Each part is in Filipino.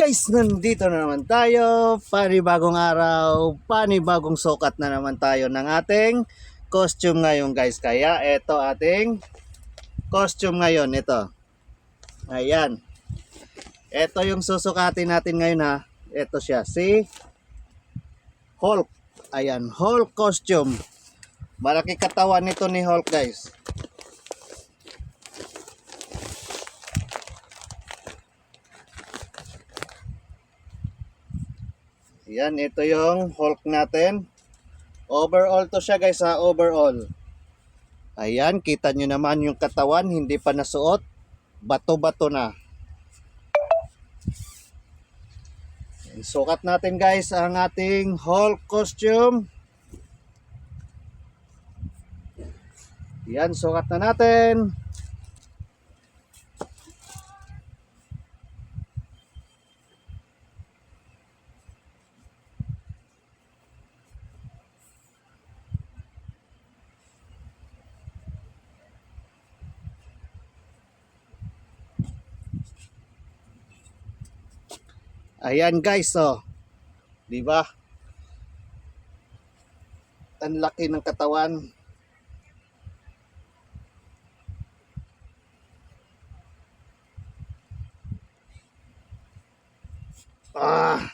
Guys, nandito na naman tayo. Panibagong araw, panibagong sukat na naman tayo ng ating costume ngayon guys. Kaya ito ating costume ngayon. Ito. Ayan. Ito yung susukatin natin ngayon ha. Ito siya. Si Hulk. Ayan. Hulk costume. Malaki katawan nito ni Hulk guys. Yan, ito yung Hulk natin. Overall to siya guys ha, overall. Ayan, kita nyo naman yung katawan, hindi pa nasuot. Bato-bato na. Sukat natin guys ang ating Hulk costume. Yan, sukat na natin. Ayan guys, oh. 'Di ba? Ang laki ng katawan. Ah.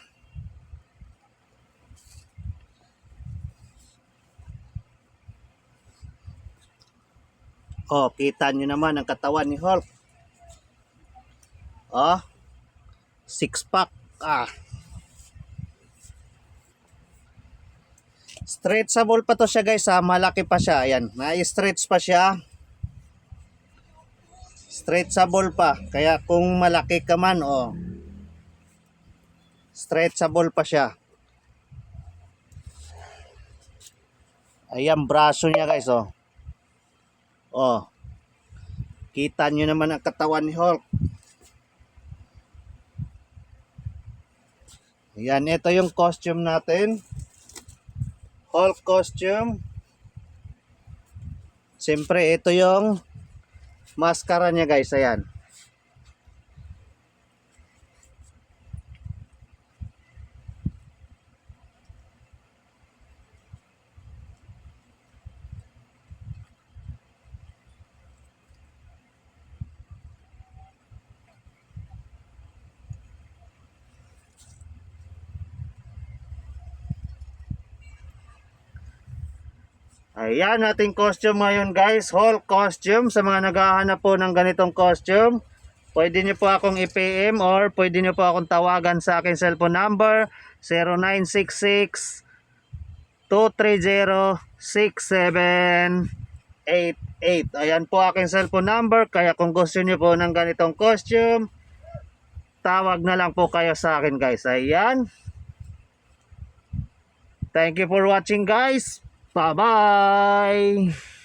Oh, kita nyo naman ang katawan ni Hulk. Oh. Six pack. Ah. Stretchable pa to siya guys ha. Malaki pa siya. Ayan. Na-stretch pa siya. Stretchable pa. Kaya kung malaki ka man, oh. Stretchable pa siya. Ayan, braso niya guys, oh. Oh. Kita nyo naman ang katawan ni Hulk. Ayan, ito yung costume natin. Hulk costume. Siyempre, ito yung maskara niya guys. Ayan. Ayan, ating costume ngayon guys, Hulk costume. Sa mga naghahanap po ng ganitong costume, pwede nyo po akong i-PM or pwede nyo po akong tawagan sa aking cellphone number 0966-230-6788. Ayan po aking cellphone number, kaya kung gusto nyo po ng ganitong costume, tawag na lang po kayo sa akin guys. Ayan. Thank you for watching guys. Bye-bye!